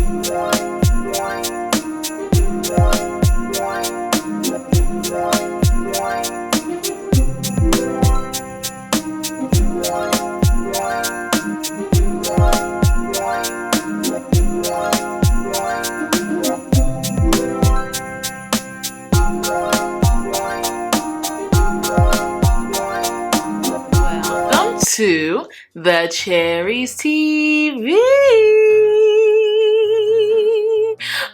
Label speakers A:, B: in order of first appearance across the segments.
A: To TheCherysTv.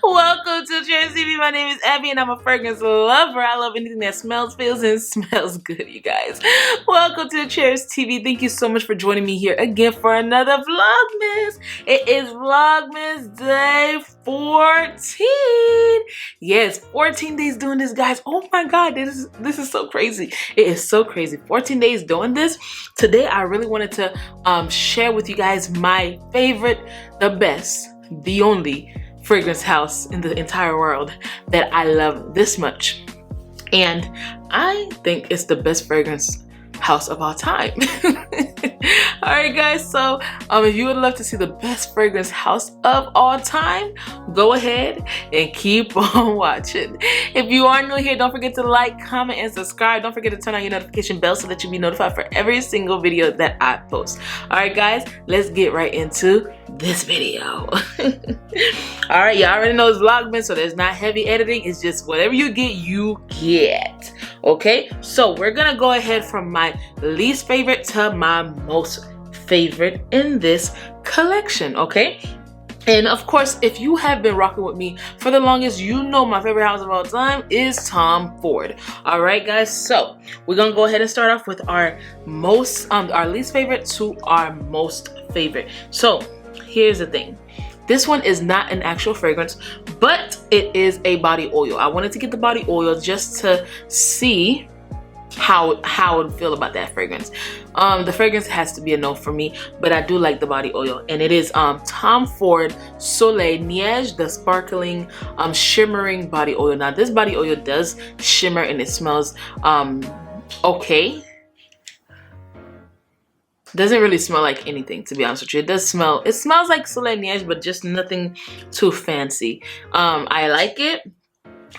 A: Welcome to TheCherysTv. My name is Abby and I'm a fragrance lover. I love anything that smells, feels, and smells good, you guys. Welcome to TheCherysTv. Thank you so much for joining me here again for another Vlogmas. It is Vlogmas day 14. Yes, 14 days doing this, guys. Oh my God, this is so crazy. It is so crazy. 14 days doing this. Today, I really wanted to share with you guys my favorite, the best, the only fragrance house in the entire world that I love this much. And I think it's the best fragrance house of all time. All right, guys, so if you would love to see the best fragrance house of all time, go ahead and keep on watching. If you are new here, don't forget to like, comment, and subscribe. Don't forget to turn on your notification bell so that you'll be notified for every single video that I post. All right, guys, let's get right into this video. All right, y'all already know it's Vlogmas, so there's not heavy editing. It's just whatever you get, you get. Okay, so we're gonna go ahead from my least favorite to my most favorite in this collection, okay? And of course, if you have been rocking with me for the longest, you know my favorite house of all time is Tom Ford. All right, guys, so we're gonna go ahead and start off with our our least favorite to our most favorite. So here's the thing. This one is not an actual fragrance, but it is a body oil. I wanted to get the body oil just to see how I would feel about that fragrance. The fragrance has to be a no for me, but I do like the body oil, and it is Tom Ford Soleil Neige, the sparkling shimmering body oil. Now this body oil does shimmer and it smells okay. Doesn't really smell like anything, to be honest with you. It smells like Soleil Neige, but just nothing too fancy. I like it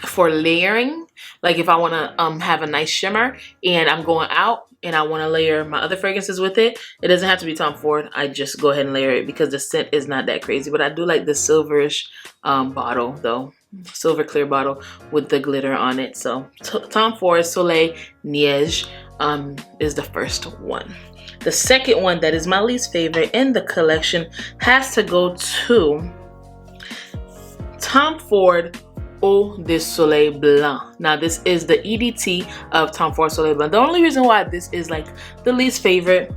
A: for layering, like if I want to have a nice shimmer and I'm going out and I want to layer my other fragrances with it. It doesn't have to be Tom Ford. I just go ahead and layer it because the scent is not that crazy, but I do like the silverish bottle though. Silver clear bottle with the glitter on it. So Tom Ford Soleil Neige is the first one. The second one that is my least favorite in the collection has to go to Tom Ford Eau de Soleil Blanc. Now this is the EDT of Tom Ford Soleil Blanc. The only reason why this is like the least favorite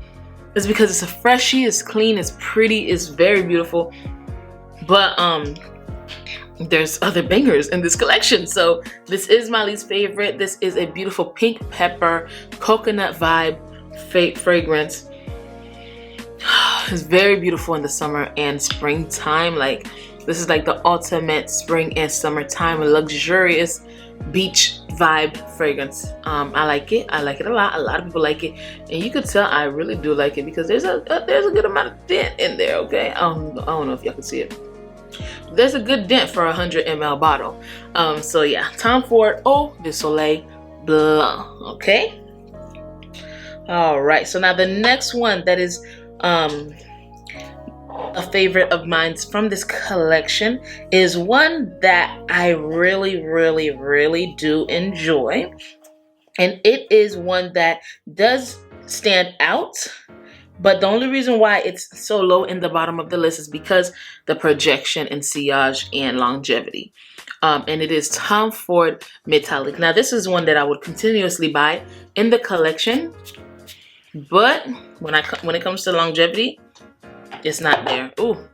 A: is because it's a freshie, it's clean, it's pretty, it's very beautiful. But there's other bangers in this collection. So this is my least favorite. This is a beautiful pink pepper coconut vibe fragrance. It's very beautiful in the summer and springtime. Like this is like the ultimate spring and summertime luxurious beach vibe fragrance. I like it. I like it a lot. A lot of people like it, and you could tell I really do like it because there's a good amount of dent in there. Okay, I don't know if y'all can see it. There's a good dent for a 100 ml bottle. So yeah, Tom Ford Eau de Soleil Blanc. Okay. All right, so now the next one that is a favorite of mine from this collection is one that I really do enjoy, and it is one that does stand out, but the only reason why it's so low in the bottom of the list is because the projection and sillage and longevity. And it is Tom Ford Metallic. Now this is one that I would continuously buy in the collection, but when it comes to longevity, it's not there. Ooh,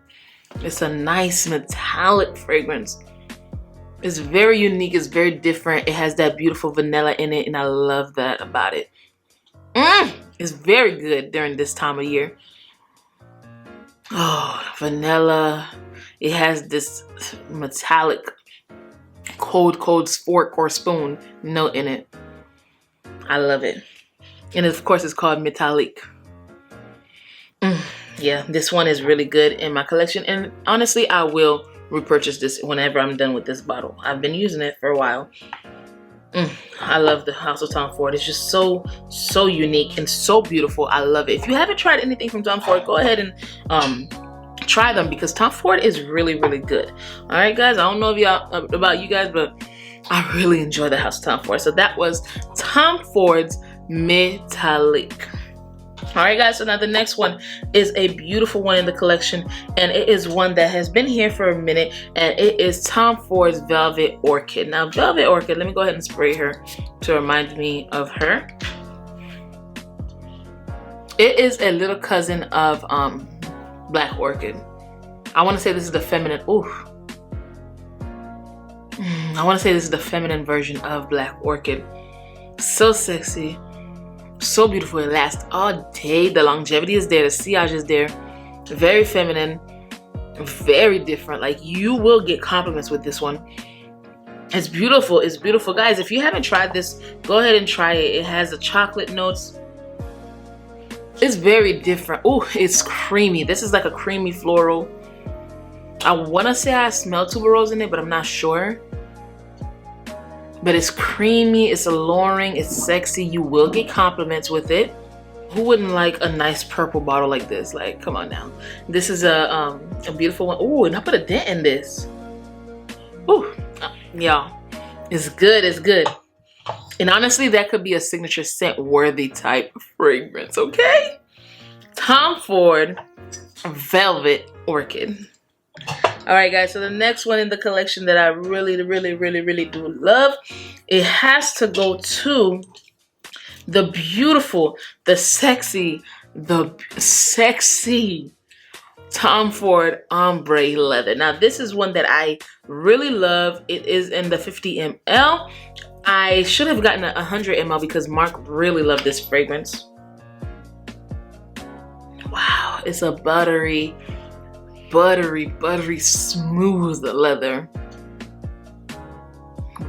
A: it's a nice metallic fragrance. It's very unique. It's very different. It has that beautiful vanilla in it, and I love that about it. It's very good during this time of year. Oh, vanilla. It has this metallic, cold fork or spoon note in it. I love it. And of course, it's called Metallic. Yeah, this one is really good in my collection. And honestly, I will repurchase this whenever I'm done with this bottle. I've been using it for a while. I love the House of Tom Ford. It's just so unique and so beautiful. I love it. If you haven't tried anything from Tom Ford, go ahead and try them, because Tom Ford is really good. All right, guys. I don't know if about you guys, but I really enjoy the House of Tom Ford. So that was Tom Ford's Metallic. All right, guys, so now the next one is a beautiful one in the collection, and it is one that has been here for a minute, and it is Tom Ford's Velvet Orchid. Now, Velvet Orchid, let me go ahead and spray her to remind me of her. It is a little cousin of Black Orchid. I want to say this is the feminine, I want to say this is the feminine version of Black Orchid. So sexy. So beautiful. It lasts all day. The longevity is there. The sillage is there. Very feminine. Very different. Like, you will get compliments with this one. It's beautiful. It's beautiful. Guys, if you haven't tried this, go ahead and try it. It has the chocolate notes. It's very different. Oh, it's creamy. This is like a creamy floral. I want to say I smell tuberose in it, but I'm not sure. But it's creamy, it's alluring, it's sexy. You will get compliments with it. Who wouldn't like a nice purple bottle like this? Like, come on now. This is a beautiful one. Ooh, and I put a dent in this. Ooh, y'all, it's good, it's good. And honestly, that could be a signature scent worthy type fragrance, okay? Tom Ford Velvet Orchid. All right, guys, so the next one in the collection that I really do love, it has to go to the beautiful, the sexy Tom Ford Ombre Leather. Now, this is one that I really love. It is in the 50 ml. I should have gotten a 100 ml because Mark really loved this fragrance. Wow, it's a buttery smooth leather.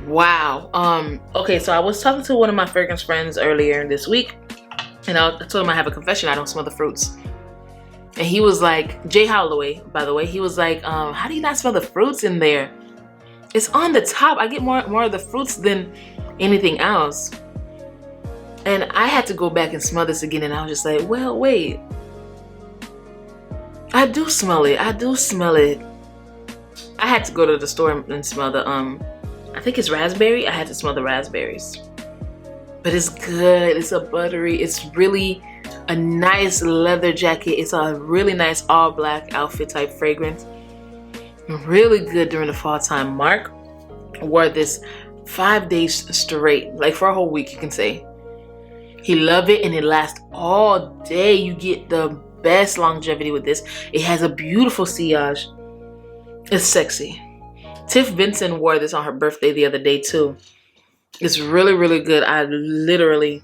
A: Wow. Okay, so I was talking to one of my fragrance friends earlier this week, and I told him I have a confession. I don't smell the fruits. And he was like, J Holloway, by the way, he was like, how do you not smell the fruits in there? It's on the top. I get more of the fruits than anything else. And I had to go back and smell this again, and I was just like, well, wait. I do smell it. I do smell it. I had to go to the store and smell the, I think it's raspberry. I had to smell the raspberries. But it's good. It's a buttery, it's really a nice leather jacket. It's a really nice all black outfit type fragrance. Really good during the fall time. Mark wore this 5 days straight, like for a whole week, you can say. He loved it, and it lasts all day. You get the best longevity with this. It has a beautiful sillage. It's sexy. Tiff Benson wore this on her birthday the other day too. It's really good. I literally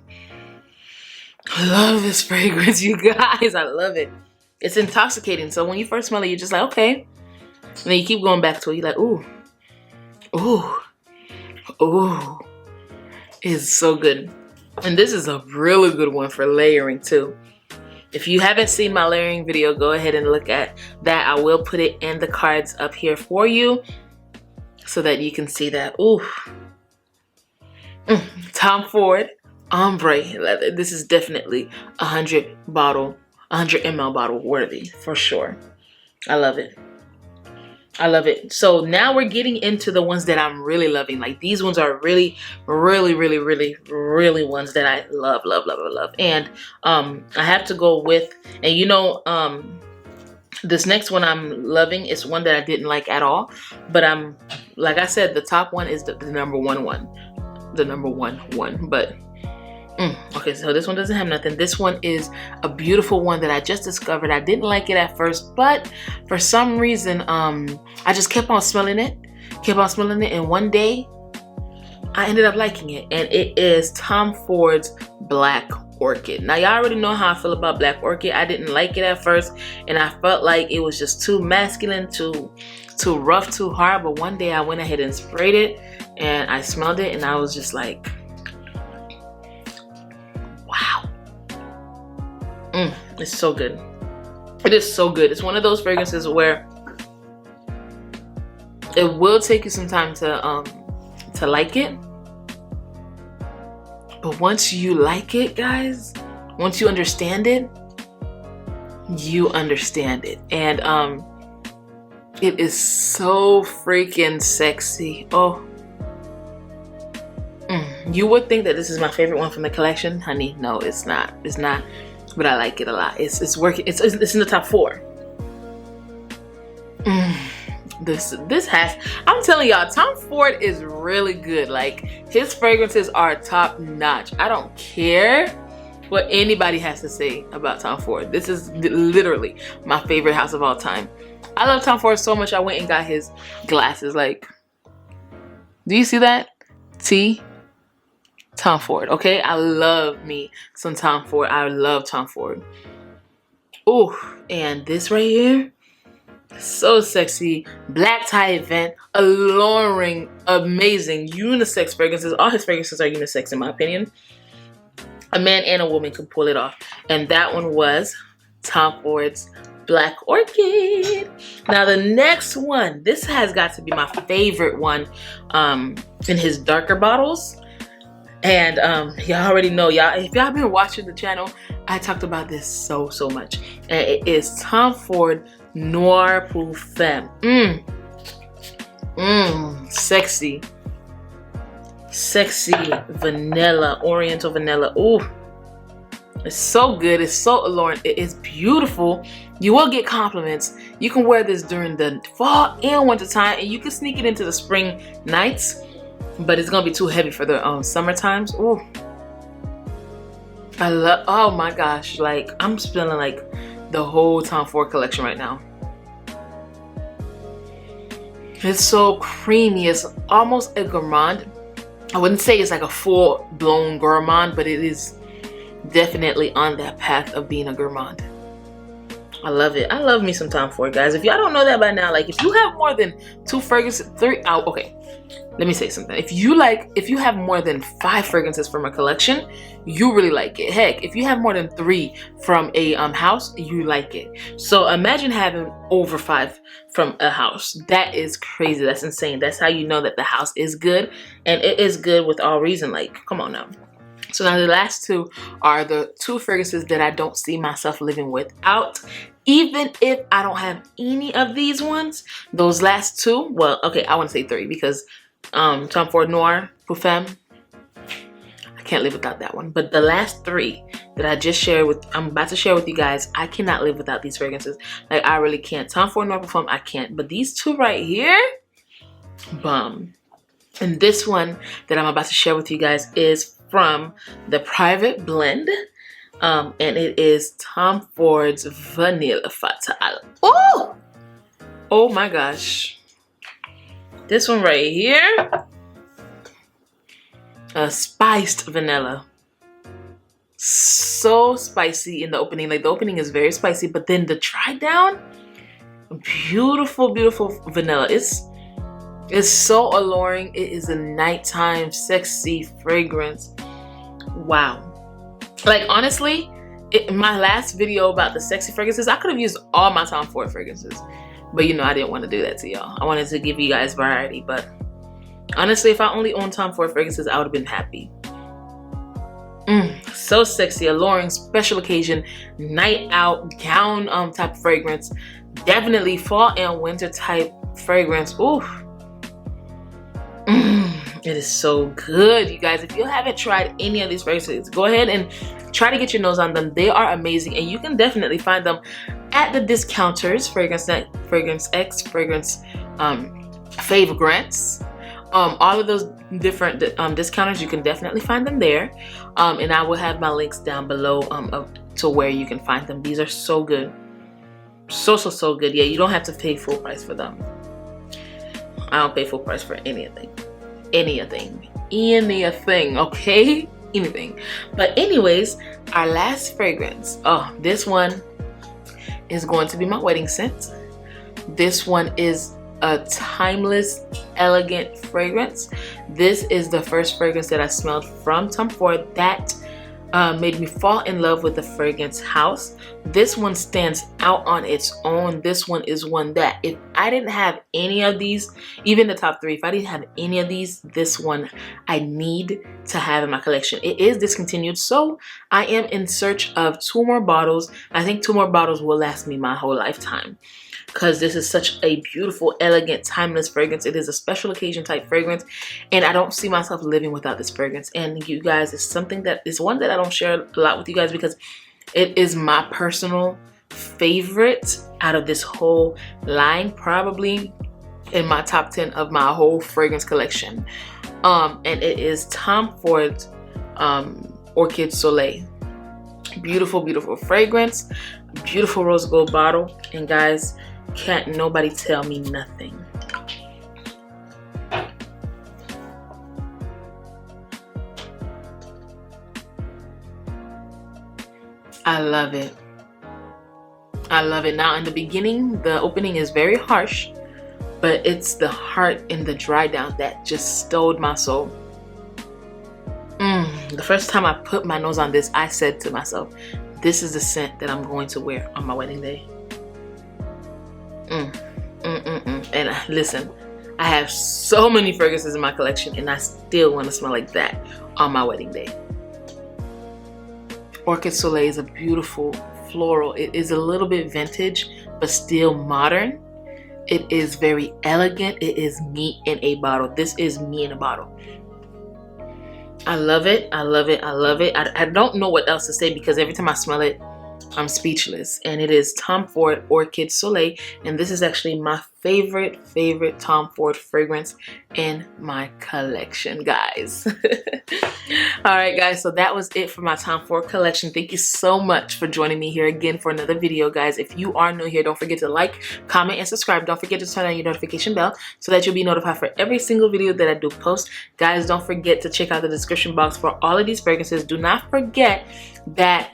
A: love this fragrance, you guys. I love it. It's intoxicating. So when you first smell it, you're just like, okay. And then you keep going back to it. You're like, ooh, ooh, ooh. It's so good. And this is a really good one for layering too. If you haven't seen my layering video, go ahead and look at that. I will put it in the cards up here for you so that you can see that. Ooh. Tom Ford Ombre Leather. This is definitely 100 ml bottle worthy for sure. I love it. I love it. So now we're getting into the ones that I'm really loving. Like, these ones are really ones that I love. And I have to go with, and you know, this next one I'm loving is one that I didn't like at all. But like I said, the top one is the number one. The number one. But okay, so this one doesn't have nothing. This one is a beautiful one that I just discovered. I didn't like it at first, but for some reason, I just kept on smelling it, and one day I ended up liking it, and it is Tom Ford's Black Orchid. Now, y'all already know how I feel about Black Orchid. I didn't like it at first, and I felt like it was just too masculine, too rough, too hard. But one day I went ahead and sprayed it, and I smelled it, and I was just like, wow. It's so good. It is so good. It's one of those fragrances where It will take you some time to like it. But once you like it, guys, once you understand it, you understand it. And it is so freaking sexy. Oh. You would think that this is my favorite one from the collection, honey. No, it's not. It's not. But I like it a lot. It's working. It's in the top 4. This has. I'm telling y'all, Tom Ford is really good. Like, his fragrances are top notch. I don't care what anybody has to say about Tom Ford. This is literally my favorite house of all time. I love Tom Ford so much. I went and got his glasses. Like, do you see that? T. Tom Ford, okay? I love me some Tom Ford. I love Tom Ford. Oh, and this right here, so sexy. Black tie event, alluring, amazing, unisex fragrances. All his fragrances are unisex in my opinion. A man and a woman can pull it off. And that one was Tom Ford's Black Orchid. Now the next one, this has got to be my favorite one in his darker bottles. And y'all already know, y'all, if y'all been watching the channel, I talked about this so much. And it is Tom Ford Noir Perfume. Sexy vanilla, oriental vanilla. Ooh, it's so good. It's so alluring. It is beautiful. You will get compliments. You can wear this during the fall and winter time, and you can sneak it into the spring nights. But it's gonna be too heavy for the summer times. Ooh, I love. Oh my gosh! Like, I'm smelling like the whole Tom Ford collection right now. It's so creamy. It's almost a gourmand. I wouldn't say it's like a full-blown gourmand, but it is definitely on that path of being a gourmand. I love it. I love me some Tom Ford, guys. If y'all don't know that by now, like, if you have more than 2 fragrances, 3, oh, okay. Let me say something. If you have more than 5 fragrances from a collection, you really like it. Heck, if you have more than 3 from a house, you like it. So imagine having over 5 from a house. That is crazy. That's insane. That's how you know that the house is good, and it is good with all reason. Like, come on now. So now the last 2 are the 2 fragrances that I don't see myself living without. Even if I don't have any of these ones, those last 2, well, okay, I want to say 3 because Tom Ford Noir Perfume, I can't live without that one. But the last 3 that I just shared with, I'm about to share with you guys, I cannot live without these fragrances. Like, I really can't. Tom Ford Noir Perfume, I can't. But these 2 right here, bomb. And this one that I'm about to share with you guys is from the Private Blend. And it is Tom Ford's Vanilla Fatale. Oh! Oh my gosh. This one right here. A spiced vanilla. So spicy in the opening. Like, the opening is very spicy, but then the dry down, beautiful, beautiful vanilla. It's so alluring. It is a nighttime sexy fragrance. Wow. Like, honestly, in my last video about the sexy fragrances, I could have used all my Tom Ford fragrances. But, you know, I didn't want to do that to y'all. I wanted to give you guys variety. But honestly, if I only owned Tom Ford fragrances, I would have been happy. So sexy, alluring, special occasion, night out, gown type fragrance. Definitely fall and winter type fragrance. Ooh. It is so good, you guys. If you haven't tried any of these fragrances, go ahead and try to get your nose on them. They are amazing, and you can definitely find them at the discounters, Fragrance X, Fragrance Favorites. All of those different discounters, you can definitely find them there. And I will have my links down below to where you can find them. These are so good. So good. Yeah, you don't have to pay full price for them. I don't pay full price for anything, okay? Anything. But anyways, our last fragrance. Oh, this one is going to be my wedding scent. This one is a timeless, elegant fragrance. This is the first fragrance that I smelled from Tom Ford that made me fall in love with the fragrance house. This one stands out on its own. This one is one that if I didn't have any of these, even the top 3, if I didn't have any of these, this one I need to have in my collection. It is discontinued, so I am in search of 2 more bottles. I think 2 more bottles will last me my whole lifetime, because this is such a beautiful, elegant, timeless fragrance. It is a special occasion type fragrance, and I don't see myself living without this fragrance. And you guys, it's something that is one that I don't share a lot with you guys, because it is my personal favorite out of this whole line, probably in my top 10 of my whole fragrance collection. And it is Tom Ford's Orchid Soleil. Beautiful, beautiful fragrance, beautiful rose gold bottle, and guys, can't nobody tell me nothing. I love it. I love it. Now in the beginning, the opening is very harsh, but it's the heart and the dry down that just stole my soul. The first time I put my nose on this, I said to myself, this is the scent that I'm going to wear on my wedding day. And listen, I have so many fragrances in my collection, and I still want to smell like that on my wedding day. Orchid Soleil is a beautiful floral. It is a little bit vintage, but still modern. It is very elegant. It is me in a bottle. This is me in a bottle. I love it. I love it. I love it. I don't know what else to say, because every time I smell it, I'm speechless. And it is Tom Ford Orchid Soleil, and this is actually my favorite Tom Ford fragrance in my collection, guys. All right, guys, so that was it for my Tom Ford collection. Thank you so much for joining me here again for another video, guys. If you are new here, don't forget to like, comment, and subscribe. Don't forget to turn on your notification bell so that you'll be notified for every single video that I do post. Guys, don't forget to check out the description box for all of these fragrances. Do not forget that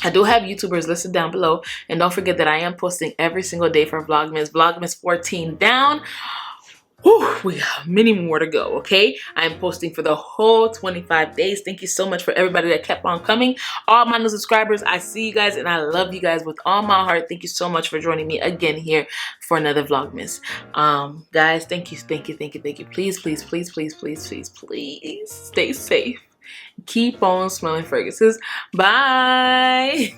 A: I do have YouTubers listed down below, and don't forget that I am posting every single day for Vlogmas. Vlogmas 14 down. Whew, we have many more to go, okay? I am posting for the whole 25 days. Thank you so much for everybody that kept on coming. All my new subscribers, I see you guys, and I love you guys with all my heart. Thank you so much for joining me again here for another Vlogmas. Guys, thank you. Please stay safe. Keep on smelling fragrances. Bye.